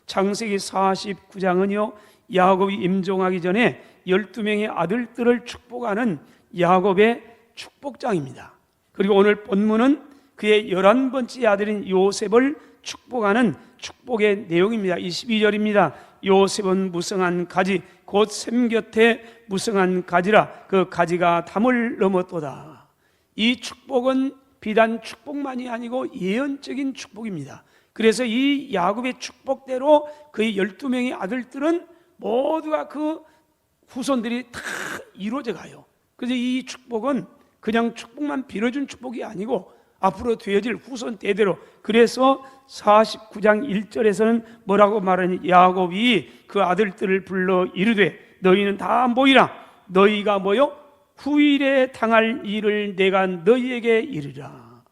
창세기 49장은요 야곱이 임종하기 전에 12명의 아들들을 축복하는 야곱의 축복장입니다. 그리고 오늘 본문은 그의 11번째 아들인 요셉을 축복하는 축복의 내용입니다. 22절입니다. 요셉은 무성한 가지 곧 샘 곁에 무성한 가지라 그 가지가 담을 넘었도다. 이 축복은 비단 축복만이 아니고 예언적인 축복입니다. 그래서 이 야곱의 축복대로 그의 12명의 아들들은 모두가 그 후손들이 다 이루어져 가요. 그래서 이 축복은 그냥 축복만 빌어준 축복이 아니고 앞으로 되어질 후손 대대로. 그래서 49장 1절에서는 뭐라고 말하니 야곱이 그 아들들을 불러 이르되 너희는 다 모이라. 너희가 뭐요? 후일에 당할 일을 내가 너희에게 이르라.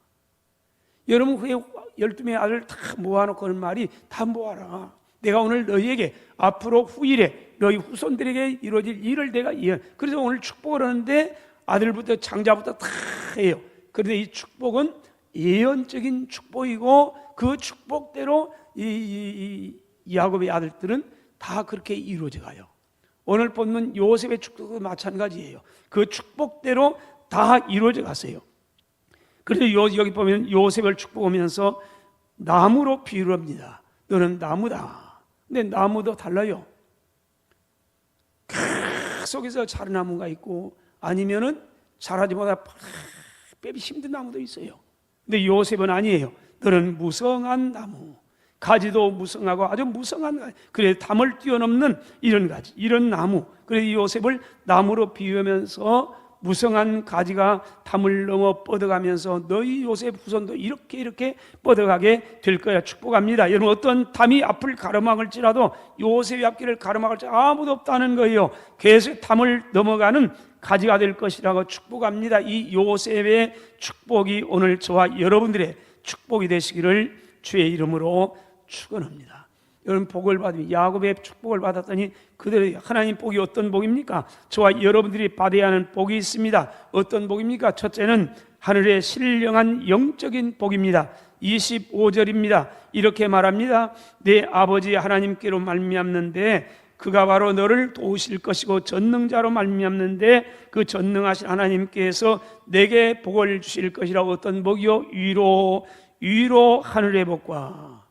여러분 그의 12명의 아들 다 모아놓고 하는 말이 다 모아라. 내가 오늘 너희에게 앞으로 후일에 너희 후손들에게 이루어질 일을 내가 그래서 오늘 축복을 하는데 아들부터 장자부터 다 해요. 그런데 이 축복은 예언적인 축복이고 그 축복대로 이 야곱의 아들들은 다 그렇게 이루어져 가요. 오늘 본문 요셉의 축복도 마찬가지예요. 그 축복대로 다 이루어져 갔어요. 그래서 여기 보면 요셉을 축복하면서 나무로 비유를 합니다. 너는 나무다. 근데 나무도 달라요. 속에서 자란 나무가 있고 아니면은 자라지 못하고 빼기 힘든 나무도 있어요. 근데 요셉은 아니에요. 너는 무성한 나무, 가지도 무성하고 아주 무성한 가지. 그래 담을 뛰어넘는 이런 가지, 이런 나무. 그래서 요셉을 나무로 비유하면서 무성한 가지가 담을 넘어 뻗어가면서 너희 요셉 후손도 이렇게 뻗어가게 될 거야. 축복합니다. 여러분 어떤 담이 앞을 가로막을지라도 요셉의 앞길을 가로막을지 아무도 없다는 거예요. 계속 담을 넘어가는 가지가 될 것이라고 축복합니다. 이 요셉의 축복이 오늘 저와 여러분들의 축복이 되시기를 주의 이름으로 축원합니다. 여러분 복을 받으면 야곱의 축복을 받았더니 그대로 하나님 복이 어떤 복입니까? 저와 여러분들이 받아야 하는 복이 있습니다. 어떤 복입니까? 첫째는 하늘의 신령한 영적인 복입니다. 25절입니다. 이렇게 말합니다. 내 아버지 하나님께로 말미암는데 그가 바로 너를 도우실 것이고 전능자로 말미암는데 그 전능하신 하나님께서 내게 복을 주실 것이라고. 어떤 복이요? 위로 하늘의 복과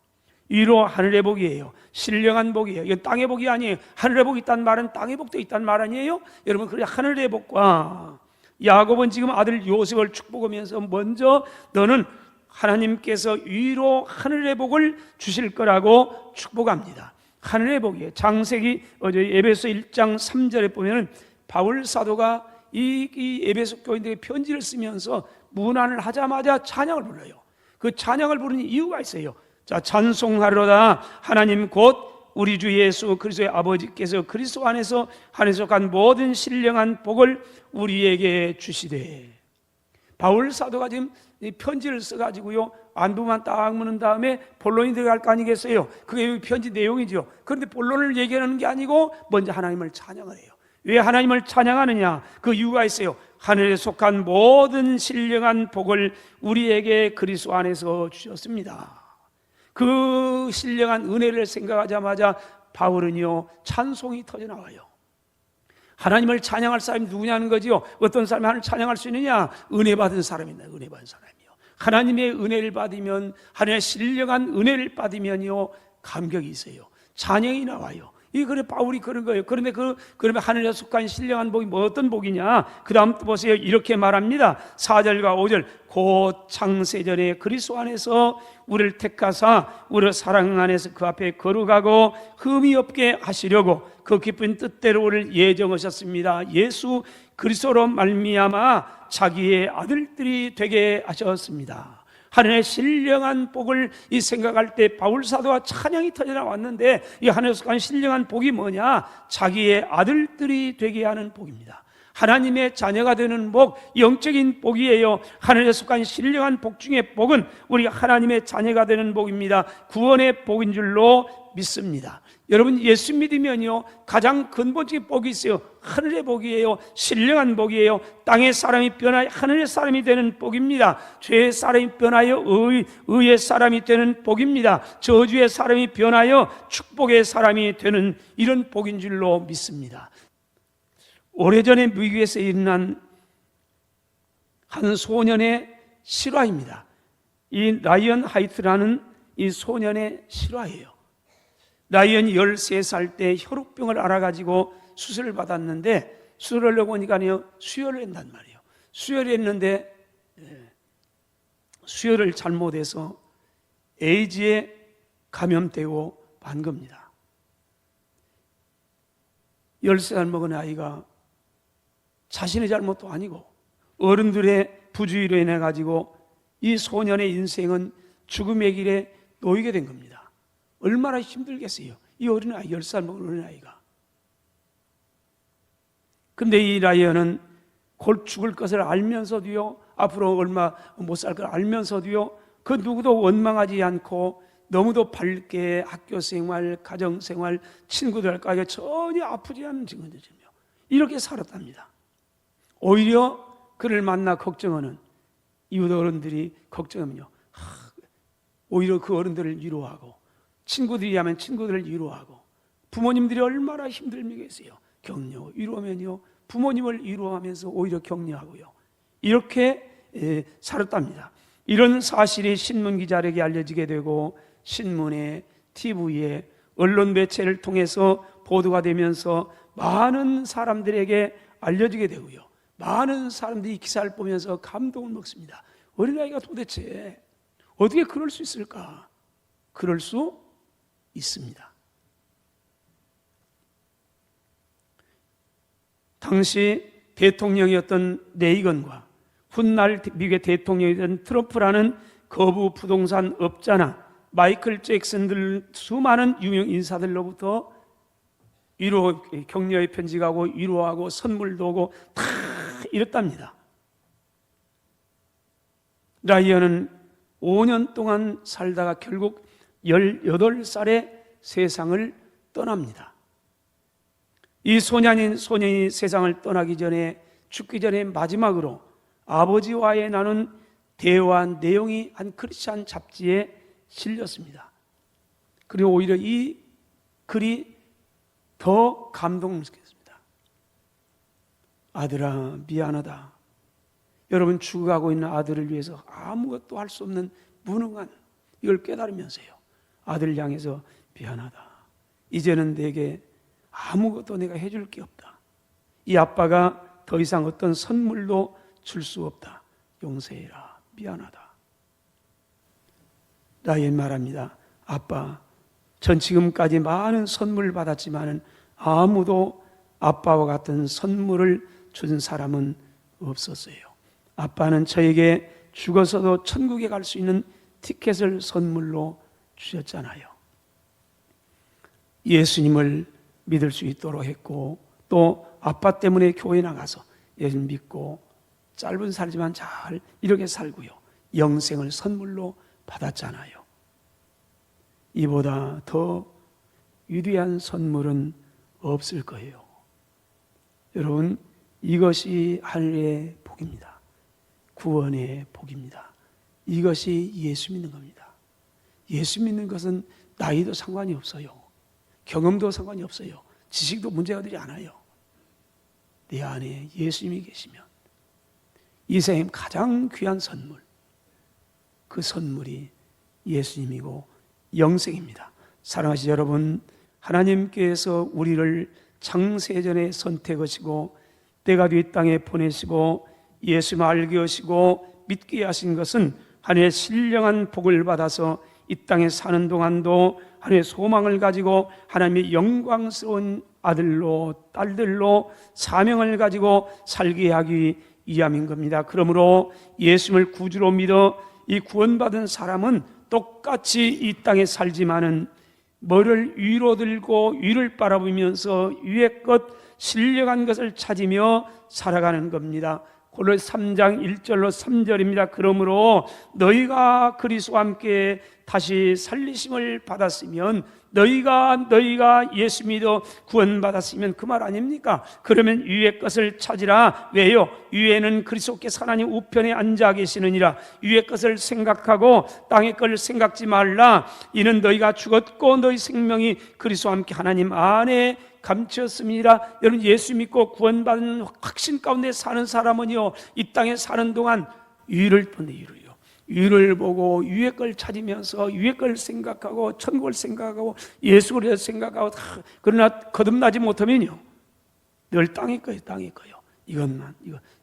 위로 하늘의 복이에요. 신령한 복이에요. 이건 땅의 복이 아니에요. 하늘의 복이 있다는 말은 땅의 복도 있다는 말 아니에요? 여러분 그래 하늘의 복과 야곱은 지금 아들 요셉을 축복하면서 먼저 너는 하나님께서 위로 하늘의 복을 주실 거라고 축복합니다. 하늘의 복이에요. 창세기 에베소 1장 3절에 보면은 바울 사도가 이 에베소 교인들에게 편지를 쓰면서 문안을 하자마자 찬양을 불러요. 그 찬양을 부르는 이유가 있어요. 자, 찬송하로다 하나님 곧 우리 주 예수 그리스도의 아버지께서 그리스도 안에서 하늘에 속한 모든 신령한 복을 우리에게 주시되. 바울 사도가 지금 이 편지를 써가지고요 안부만 딱 묻는 다음에 본론이 들어갈 거 아니겠어요? 그게 편지 내용이죠. 그런데 본론을 얘기하는 게 아니고 먼저 하나님을 찬양을 해요. 왜 하나님을 찬양하느냐? 그 이유가 있어요. 하늘에 속한 모든 신령한 복을 우리에게 그리스도 안에서 주셨습니다. 그 신령한 은혜를 생각하자마자 바울은요 찬송이 터져나와요. 하나님을 찬양할 사람이 누구냐는 거지요. 어떤 사람이 하나님을 찬양할 수 있느냐? 은혜 받은 사람이다. 은혜 받은 사람이요. 하나님의 은혜를 받으면, 하나님의 신령한 은혜를 받으면요 감격이 있어요. 찬양이 나와요. 이 그래 바울이 그런 거예요. 그런데 그러면 하늘에 속한 신령한 복이 뭐 어떤 복이냐? 그 다음 또 보세요. 이렇게 말합니다. 4절과 5절. 곧 창세전에 그리스도 안에서 우리를 택하사 우리를 사랑 안에서 그 앞에 거룩하고 흠이 없게 하시려고 그 깊은 뜻대로 우리를 예정하셨습니다. 예수 그리스도로 말미암아 자기의 아들들이 되게 하셨습니다. 하늘의 신령한 복을 이 생각할 때 바울 사도가 찬양이 터져나왔는데 이 하늘에서 간 신령한 복이 뭐냐? 자기의 아들들이 되게 하는 복입니다. 하나님의 자녀가 되는 복, 영적인 복이에요. 하늘에 속한 신령한 복 중에 복은 우리 하나님의 자녀가 되는 복입니다. 구원의 복인 줄로 믿습니다. 여러분, 예수 믿으면요 가장 근본적인 복이 있어요. 하늘의 복이에요. 신령한 복이에요. 땅의 사람이 변하여 하늘의 사람이 되는 복입니다. 죄의 사람이 변하여 의의 사람이 되는 복입니다. 저주의 사람이 변하여 축복의 사람이 되는 이런 복인 줄로 믿습니다. 오래전에 미국에서 일어난 한 소년의 실화입니다. 이 라이언 하이트라는 이 소년의 실화예요. 라이언이 13살 때 혈우병을 알아가지고 수술을 받았는데, 수술을 하려고 하니까요 수혈을 한단 말이에요. 수혈을 했는데 수혈을 잘못해서 에이즈에 감염되고 만 겁니다. 13살 먹은 아이가 자신의 잘못도 아니고 어른들의 부주의로 인해 가지고 이 소년의 인생은 죽음의 길에 놓이게 된 겁니다. 얼마나 힘들겠어요, 이 어린아이, 10살 먹은 어린아이가. 근데 이 라이언은 곧 죽을 것을 알면서도요, 앞으로 얼마 못 살 걸 알면서도요, 그 누구도 원망하지 않고 너무도 밝게 학교 생활, 가정 생활, 친구들과의 전혀 아프지 않은 증언이죠. 이렇게 살았답니다. 오히려 그를 만나 걱정하는 이웃 어른들이 걱정하면요, 오히려 그 어른들을 위로하고, 친구들이 하면 친구들을 위로하고, 부모님들이 얼마나 힘들겠어요. 격려, 위로하면요 부모님을 위로하면서 오히려 격려하고요, 이렇게 살았답니다. 이런 사실이 신문 기자에게 알려지게 되고 신문에, TV에, 언론 매체를 통해서 보도가 되면서 많은 사람들에게 알려지게 되고요, 많은 사람들이 기사를 보면서 감동을 먹습니다. 어린아이가 도대체 어떻게 그럴 수 있을까? 그럴 수 있습니다. 당시 대통령이었던 레이건과 훗날 미국의 대통령이던 트럼프라는 거부 부동산 업자나 마이클 잭슨 등 수많은 유명 인사들로부터 위로, 격려의 편지가 오고 위로하고 선물도 오고 다 이랬답니다. 라이언은 5년 동안 살다가 결국 18살에 세상을 떠납니다. 이 소년이 세상을 떠나기 전에, 죽기 전에 마지막으로 아버지와의 나눈 대화 내용이 한 크리스찬 잡지에 실렸습니다. 그리고 오히려 이 글이 더 감동스럽습니다. 아들아, 미안하다. 여러분, 죽어가고 있는 아들을 위해서 아무것도 할 수 없는 무능한, 이걸 깨달으면서요, 아들을 향해서 미안하다. 이제는 내게 아무것도 내가 해줄 게 없다. 이 아빠가 더 이상 어떤 선물도 줄 수 없다. 용서해라. 미안하다. 라이언 말합니다. 아빠, 전 지금까지 많은 선물을 받았지만 아무도 아빠와 같은 선물을 준 사람은 없었어요. 아빠는 저에게 죽어서도 천국에 갈 수 있는 티켓을 선물로 주셨잖아요. 예수님을 믿을 수 있도록 했고, 또 아빠 때문에 교회 나가서 예수님 믿고 짧은 살지만 잘 이렇게 살고요, 영생을 선물로 받았잖아요. 이보다 더 위대한 선물은 없을 거예요. 여러분, 이것이 하늘의 복입니다. 구원의 복입니다. 이것이 예수 믿는 겁니다. 예수 믿는 것은 나이도 상관이 없어요. 경험도 상관이 없어요. 지식도 문제가 되지 않아요. 내 안에 예수님이 계시면 이 세상에 가장 귀한 선물, 그 선물이 예수님이고 영생입니다. 사랑하시는 여러분, 하나님께서 우리를 창세전에 선택하시고 때가 된 땅에 보내시고 예수님을 알게 하시고 믿게 하신 것은 하나님의 신령한 복을 받아서 이 땅에 사는 동안도 하나님의 소망을 가지고 하나님의 영광스러운 아들로, 딸들로 사명을 가지고 살게 하기 위함인 겁니다. 그러므로 예수님을 구주로 믿어 이 구원받은 사람은 똑같이 이 땅에 살지만은 뭐를 위로 들고 위를 바라보면서 위의 것, 신령한 것을 찾으며 살아가는 겁니다. 골로새 3장 1절로 3절입니다. 그러므로 너희가 그리스도와 함께 다시 살리심을 받았으면 너희가 예수 믿어 구원받았으면 그 말 아닙니까? 그러면 위의 것을 찾으라. 왜요? 위에는 그리스도께서 하나님 우편에 앉아 계시느니라. 위의 것을 생각하고 땅의 걸 생각지 말라. 이는 너희가 죽었고 너희 생명이 그리스도와 함께 하나님 안에 감추었습니다. 여러분, 예수 믿고 구원받은 확신 가운데 사는 사람은요, 이 땅에 사는 동안 위를 보는 위를 보고 위의 걸 찾으면서 위의 걸 생각하고 천국을 생각하고 예수를 생각하고, 그러나 거듭나지 못하면요 늘 땅의 거예요. 이거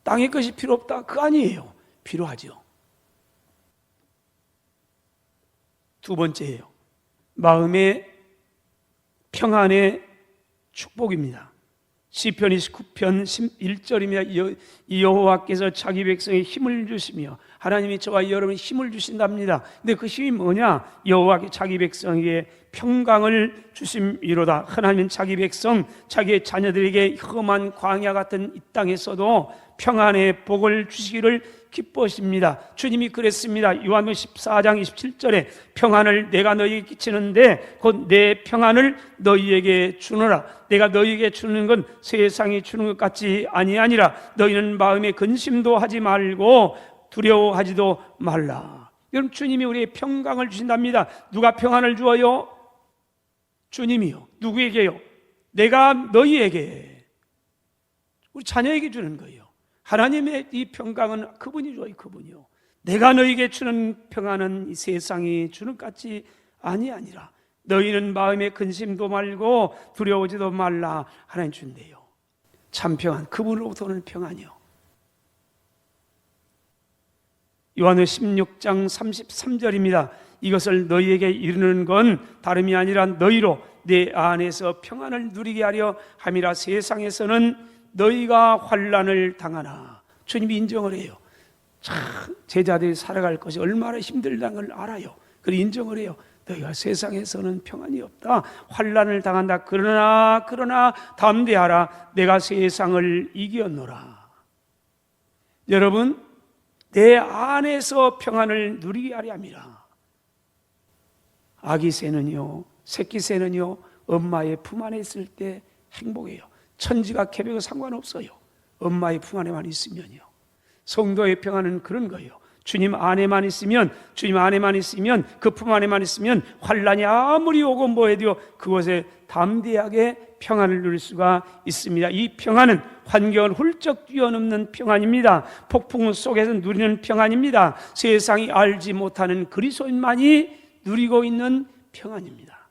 땅의 것이 필요 없다, 그거 아니에요. 필요하죠. 두 번째예요, 마음의 평안의 축복입니다. 시편 29편 11절입니다. 여호와께서 자기 백성에 힘을 주시며, 하나님이 저와 여러분에 힘을 주신답니다. 근데 그 힘이 뭐냐? 여호와께 자기 백성에게 평강을 주심이로다. 하나님은 자기 백성, 자기의 자녀들에게 험한 광야 같은 이 땅에서도 평안의 복을 주시기를 기뻐하십니다. 주님이 그랬습니다. 요한복음 14장 27절에 평안을 내가 너희에게 끼치는데 곧 내 평안을 너희에게 주노라. 내가 너희에게 주는 건 세상이 주는 것 같지 아니하니라. 너희는 마음에 근심도 하지 말고 두려워하지도 말라. 여러분, 주님이 우리에게 평강을 주신답니다. 누가 평안을 주어요? 주님이요. 누구에게요? 내가 너희에게, 우리 자녀에게 주는 거예요. 하나님의 이 평강은 그분이 줘요. 그분이요. 내가 너희에게 주는 평안은 이 세상이 주는 것 같지 아니하니라. 너희는 마음에 근심도 말고 두려워지도 말라. 하나님 준대요. 참 평안, 그분으로부터 오는 평안이요. 요한의 16장 33절입니다. 이것을 너희에게 이르는 건 다름이 아니라 너희로 내 안에서 평안을 누리게 하려 함이라. 세상에서는 너희가 환난을 당하나. 주님이 인정을 해요. 참 제자들이 살아갈 것이 얼마나 힘들다는 걸 알아요. 그리고 인정을 해요. 너희가 세상에서는 평안이 없다, 환난을 당한다. 그러나 담대하라. 내가 세상을 이겼노라. 여러분, 내 안에서 평안을 누리게 하려 함이라. 아기 새는요, 새끼 새는요, 엄마의 품 안에 있을 때 행복해요. 천지가 개벽과 상관없어요. 엄마의 품 안에만 있으면요. 성도의 평안은 그런 거예요. 주님 안에만 있으면 그 품 안에만 있으면 환난이 아무리 오고 뭐해도 그곳에 담대하게 평안을 누릴 수가 있습니다. 이 평안은 환경을 훌쩍 뛰어넘는 평안입니다. 폭풍 속에서 누리는 평안입니다. 세상이 알지 못하는 그리스도인만이 누리고 있는 평안입니다.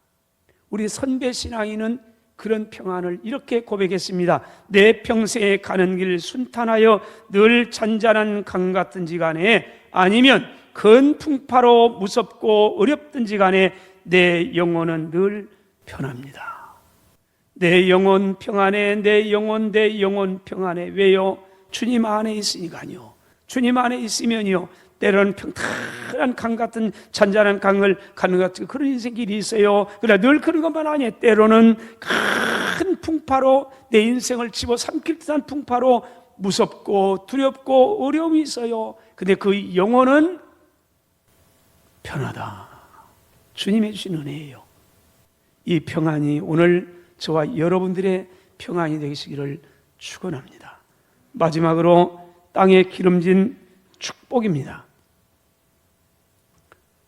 우리 선배 신앙인은 그런 평안을 이렇게 고백했습니다. 내 평생에 가는 길 순탄하여 늘 잔잔한 강 같든지 간에 아니면 큰 풍파로 무섭고 어렵든지 간에 내 영혼은 늘 편합니다. 내 영혼 평안해, 내 영혼 평안해. 왜요? 주님 안에 있으니까요. 주님 안에 있으면요, 때로는 평탄한 강 같은 잔잔한 강을 가는 것 같은 그런 인생길이 있어요. 그러나 늘 그런 것만 아니에요. 때로는 큰 풍파로 내 인생을 집어삼킬 듯한 풍파로 무섭고 두렵고 어려움이 있어요. 근데 그 영혼은 편하다. 주님이 주신 은혜예요. 이 평안이 오늘 저와 여러분들의 평안이 되시기를 축원합니다. 마지막으로 땅에 기름진 축복입니다.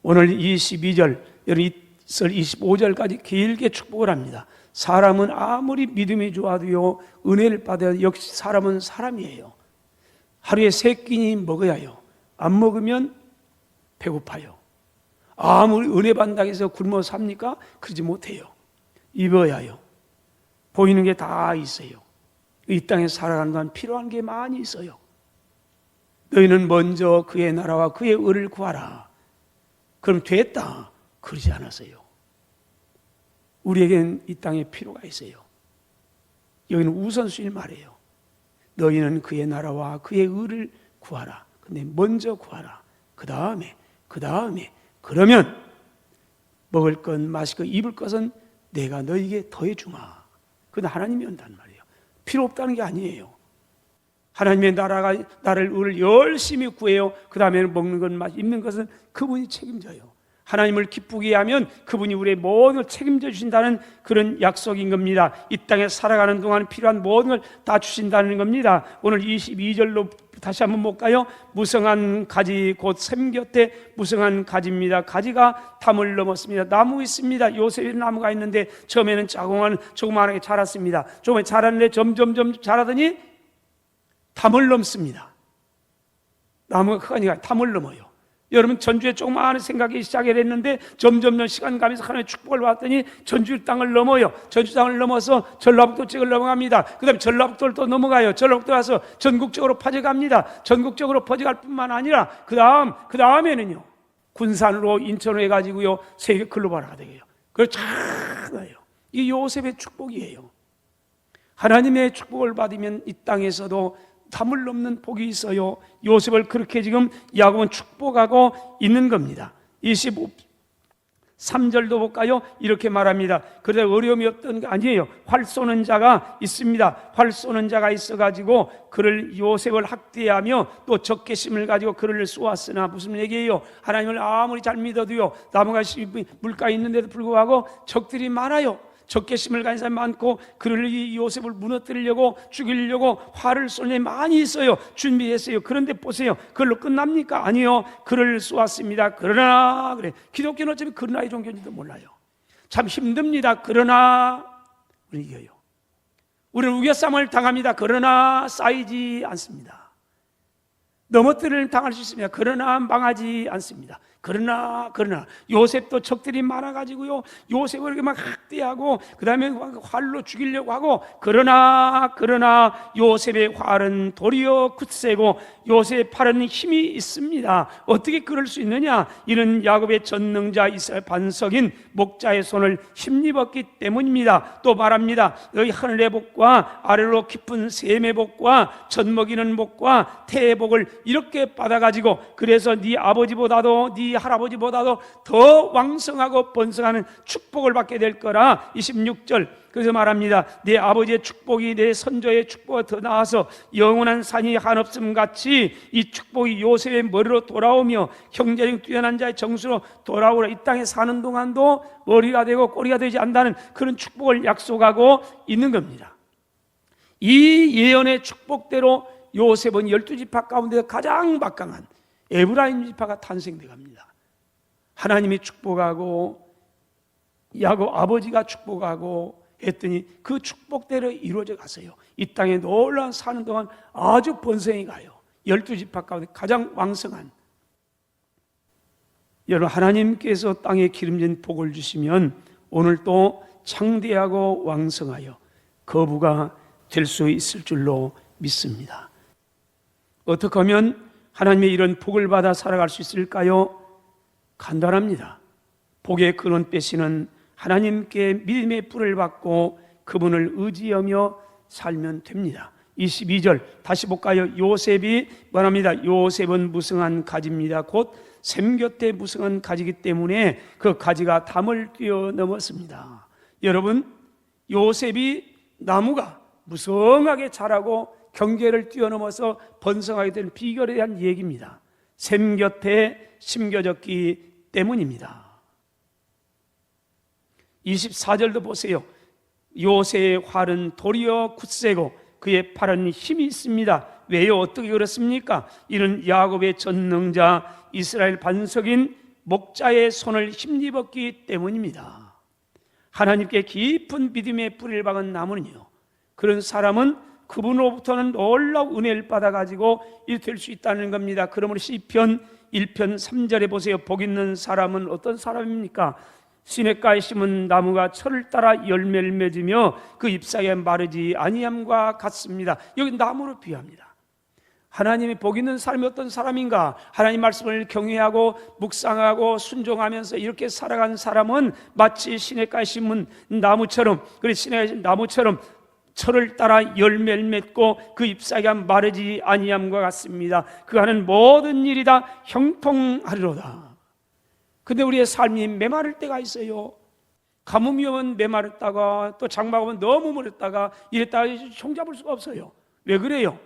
오늘 22절, 여러분 25절까지 길게 축복을 합니다. 사람은 아무리 믿음이 좋아도요, 은혜를 받아야 역시 사람은 사람이에요. 하루에 3끼니 먹어야 해요. 안 먹으면 배고파요. 아무리 은혜 받는다고 해서 굶어 삽니까? 그러지 못해요. 입어야 해요. 보이는 게 다 있어요. 이 땅에 살아가는 동안 필요한 게 많이 있어요. 너희는 먼저 그의 나라와 그의 의를 구하라. 그럼 됐다. 그러지 않았어요. 우리에겐 이 땅에 필요가 있어요. 여기는 우선순위를 말해요. 너희는 그의 나라와 그의 의를 구하라. 근데 먼저 구하라. 그 다음에 그러면 먹을 것, 마실 것, 입을 것은 내가 너에게 더해주마. 그건 하나님이 한단 말이에요. 필요 없다는 게 아니에요. 하나님의 나를 열심히 구해요. 그 다음에는 먹는 것, 입는 것은 그분이 책임져요. 하나님을 기쁘게 하면 그분이 우리의 모든 걸 책임져 주신다는 그런 약속인 겁니다. 이 땅에 살아가는 동안 필요한 모든 걸 다 주신다는 겁니다. 오늘 22절로 다시 한번 볼까요? 무성한 가지 곧 샘 곁에 무성한 가지입니다. 가지가 담을 넘었습니다. 나무 있습니다. 요셉의 나무가 있는데 처음에는 조그마하게 자랐습니다. 조금만 자랐는데 점점 자라더니 담을 넘습니다. 나무가 크니까 담을 넘어요. 여러분, 전주에 조그마한 생각이 시작을 했는데 점점 시간 가면서 하나님의 축복을 받더니 전주 땅을 넘어요. 전주 땅을 넘어서 전라북도 쪽을 넘어갑니다. 그 다음에 전라북도를 또 넘어가요. 전라북도 와서 전국적으로 퍼져갑니다. 전국적으로 퍼져갈 뿐만 아니라 그 다음에는요, 군산으로 인천으로 해가지고요, 세계 글로벌화가 되고요. 그걸 찾아요. 이게 요셉의 축복이에요. 하나님의 축복을 받으면 이 땅에서도 담을 넘는 복이 있어요. 요셉을 그렇게 지금 야곱은 축복하고 있는 겁니다. 23절도 볼까요? 이렇게 말합니다. 그런데 어려움이 없던 게 아니에요. 활 쏘는 자가 있습니다. 활 쏘는 자가 있어가지고 그를 요셉을 학대하며 또 적개심을 가지고 그를 쏘았으나, 무슨 얘기예요? 하나님을 아무리 잘 믿어도요, 나무가 물가에 있는데도 불구하고 적들이 많아요. 적개심을 가진 사람이 많고 그를 이 요셉을 무너뜨리려고 죽이려고 활을 쏘는 사람이 많이 있어요. 준비했어요. 그런데 보세요, 그걸로 끝납니까? 아니요, 그를 쏘았습니다. 그러나, 그래, 기독교는 어차피 그러나의 종교인지도 몰라요. 참 힘듭니다. 그러나 우리 이겨요. 우리는 우겨쌈을 당합니다. 그러나 쌓이지 않습니다. 넘어뜨리는 당할 수 있습니다. 그러나 망하지 않습니다. 그러나 요셉도 적들이 많아가지고요, 요셉을 이렇게 막 학대하고 그 다음에 활로 죽이려고 하고, 그러나 요셉의 활은 도리어 굳세고 요셉의 팔은 힘이 있습니다. 어떻게 그럴 수 있느냐? 이는 야곱의 전능자 이스라엘 반석인 목자의 손을 힘입었기 때문입니다. 또 말합니다. 너희 하늘의 복과 아래로 깊은 샘의 복과 젖먹이는 복과 태의 복을 이렇게 받아가지고, 그래서 네 아버지보다도 네 할아버지보다도 더 왕성하고 번성하는 축복을 받게 될 거라. 26절, 그래서 말합니다. 내 아버지의 축복이 내 선조의 축복보다 더 나아서 영원한 산이 한없음 같이 이 축복이 요셉의 머리로 돌아오며 형제중 뛰어난 자의 정수로 돌아오라. 이 땅에 사는 동안도 머리가 되고 꼬리가 되지 않는다는 그런 축복을 약속하고 있는 겁니다. 이 예언의 축복대로 요셉은 12지파 가운데 가장 막강한 에브라임 지파가 탄생돼 갑니다. 하나님이 축복하고 야곱 아버지가 축복하고 했더니 그 축복대로 이루어져 갔어요. 이 땅에 놀라운 사는 동안 아주 번성해 가요. 12지파 가운데 가장 왕성한. 여러분, 하나님께서 땅에 기름진 복을 주시면 오늘 또 창대하고 왕성하여 거부가 될 수 있을 줄로 믿습니다. 어떻게 하면 하나님의 이런 복을 받아 살아갈 수 있을까요? 간단합니다. 복의 근원 되시는 하나님께 믿음의 뿔을 받고 그분을 의지하며 살면 됩니다. 22절 다시 볼까요? 요셉이 말합니다. 요셉은 무성한 가지입니다. 곧 샘 곁에 무성한 가지이기 때문에 그 가지가 담을 뛰어넘었습니다. 여러분, 요셉이 나무가 무성하게 자라고 경계를 뛰어넘어서 번성하게 된 비결에 대한 얘기입니다. 샘 곁에 심겨졌기 때문입니다. 24절도 보세요. 요셉의 활은 도리어 굳세고 그의 팔은 힘이 있습니다. 왜요? 어떻게 그렇습니까? 이는 야곱의 전능자 이스라엘 반석인 목자의 손을 힘입었기 때문입니다. 하나님께 깊은 믿음의 뿌리를 박은 나무는요, 그런 사람은 그분으로부터는 놀라운 은혜를 받아가지고 이렇게 될 수 있다는 겁니다. 그러므로 시편 1편 3절에 보세요. 복 있는 사람은 어떤 사람입니까? 시냇가에 심은 나무가 철을 따라 열매를 맺으며 그 잎사귀에 마르지 아니함과 같습니다. 여기 나무로 비유합니다. 하나님이 복 있는 사람이 어떤 사람인가? 하나님 말씀을 경외하고 묵상하고 순종하면서 이렇게 살아간 사람은 마치 시냇가에 심은 나무처럼, 그래 시냇가에 심은 나무처럼 철을 따라 열매를 맺고 그 잎사귀가 마르지 아니함과 같습니다. 그 하는 모든 일이 다 형통하리로다. 근데 우리의 삶이 메마를 때가 있어요. 가뭄이 오면 메마르다가 또 장마가 오면 너무 멀었다가 이랬다가 총잡을 수가 없어요. 왜 그래요?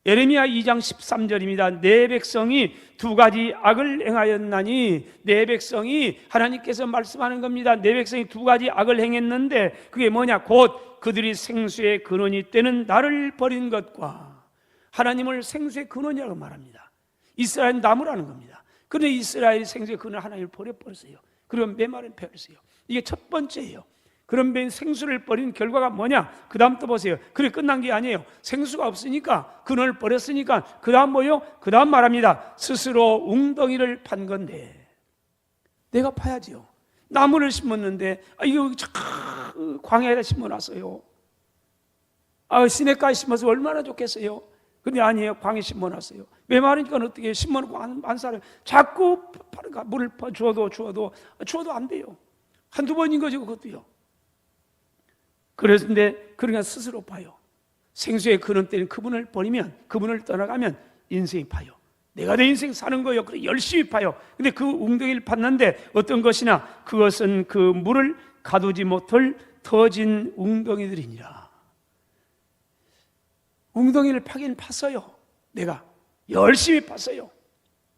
예레미야 2장 13절입니다. 내 백성이 두 가지 악을 행하였나니, 내 백성이, 하나님께서 말씀하는 겁니다. 내 백성이 두 가지 악을 행했는데 그게 뭐냐? 곧 그들이 생수의 근원이 되는 나를 버린 것과, 하나님을 생수의 근원이라고 말합니다. 이스라엘 나무라는 겁니다. 그런데 이스라엘이 생수의 근원 하나님을 버려버렸어요. 그럼 메마른 펴였어요. 이게 첫 번째예요. 그런 생수를 버린 결과가 뭐냐? 그 다음 또 보세요. 그래 끝난 게 아니에요. 생수가 없으니까, 근원을 버렸으니까 그 다음 뭐요? 그 다음 말합니다. 스스로 웅덩이를 판 건데 내가 파야지요. 나무를 심었는데 이거 광야에다 심어놨어요. 시냇가에 심어서 얼마나 좋겠어요. 근데 아니에요. 광에 심어놨어요. 메마르니까 어떻게 심어놓고 안 살아요. 자꾸 물을 주어도 안 돼요. 한두 번인 거죠. 그것도요. 그런데 그러니까 스스로 파요. 생수의 근원 때는 그분을 버리면, 그분을 떠나가면 인생이 파요. 내가 내 인생 사는 거예요. 그래 열심히 파요. 근데 그 웅덩이를 팠는데 어떤 것이나 그것은 그 물을 가두지 못할 터진 웅덩이들이니라. 웅덩이를 파긴 팠어요. 내가 열심히 팠어요.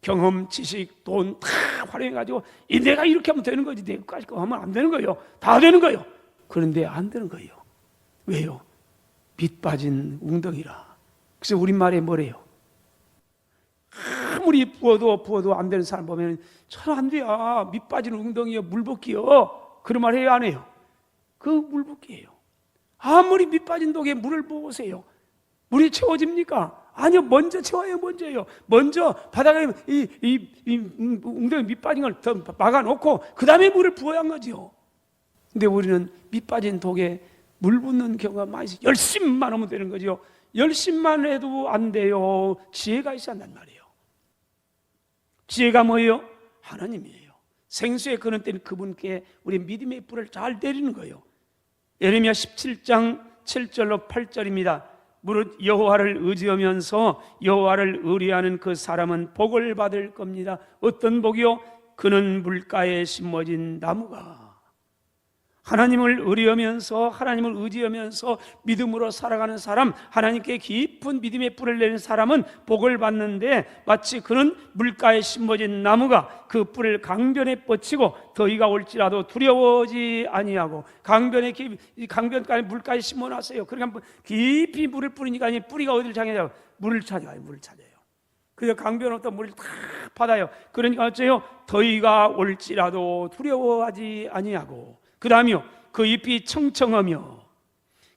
경험, 지식, 돈 다 활용해가지고 내가 이렇게 하면 되는 거지, 내가까지 하면 안 되는 거예요. 다 되는 거예요. 그런데 안 되는 거예요. 왜요? 밑 빠진 웅덩이라. 그래서 우리말에 뭐래요? 아무리 부어도 안 되는 사람 보면 잘 안 돼요. 밑 빠진 웅덩이요, 물붓기요. 그런 말 해요, 안 해요? 그 물붓기예요. 아무리 밑 빠진 독에 물을 부으세요. 물이 채워집니까? 아니요, 먼저 채워요, 먼저요. 먼저 바닥에 웅덩이 밑 빠진 걸 더 막아놓고 그 다음에 물을 부어야 한 거죠. 근데 우리는 밑 빠진 독에 물 붓는 경우가 많이 있어요. 열심만 하면 되는 거죠. 열심만 해도 안 돼요. 지혜가 있어야 한단 말이에요. 지혜가 뭐예요? 하나님이에요. 생수의 근원 때는 그분께 우리 믿음의 불을 잘 내리는 거예요. 예레미야 17장 7절로 8절입니다. 무릇 여호와를 의지하면서 여호와를 의뢰하는 그 사람은 복을 받을 겁니다. 어떤 복이요? 그는 물가에 심어진 나무가, 하나님을 의뢰하면서, 하나님을 의지하면서 믿음으로 살아가는 사람, 하나님께 깊은 믿음의 뿌리를 내는 사람은 복을 받는데, 마치 그는 물가에 심어진 나무가 그 뿌리를 강변에 뻗치고 더위가 올지라도 두려워하지 아니하고, 강변가에 물가에 심어놨어요. 그러니까 깊이 물을 뿌리니까 뿌리가 어디를 향해요? 물을 찾아요. 그래서 강변부터 물을 다 받아요. 그러니까 어째요? 더위가 올지라도 두려워하지 아니하고, 그 다음이요, 그 잎이 청청하며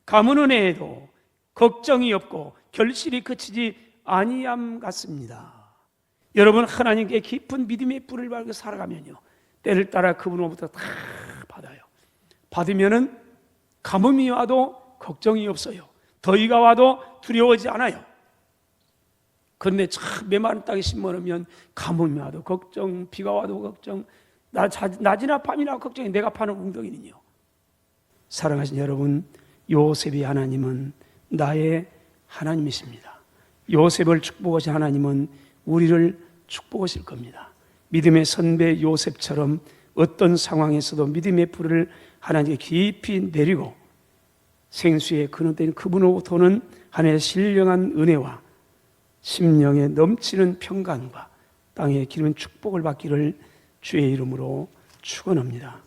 가뭄 은혜에도 걱정이 없고 결실이 그치지 아니함 같습니다. 여러분, 하나님께 깊은 믿음의 뿔을 밟고 살아가면요, 때를 따라 그분으로부터 다 받아요. 받으면은 가뭄이 와도 걱정이 없어요. 더위가 와도 두려워하지 않아요. 그런데 참 메마른 땅에 심어놓으면 가뭄이 와도 걱정, 비가 와도 걱정, 낮이나 밤이나 걱정이, 내가 파는 웅덩이는요. 사랑하신 여러분, 요셉의 하나님은 나의 하나님이십니다. 요셉을 축복하신 하나님은 우리를 축복하실 겁니다. 믿음의 선배 요셉처럼 어떤 상황에서도 믿음의 불을 하나님께 깊이 내리고 생수의 근원된 그분으로부터는 하나님의 신령한 은혜와 심령에 넘치는 평강과 땅에 기르는 축복을 받기를 주의 이름으로 축원합니다.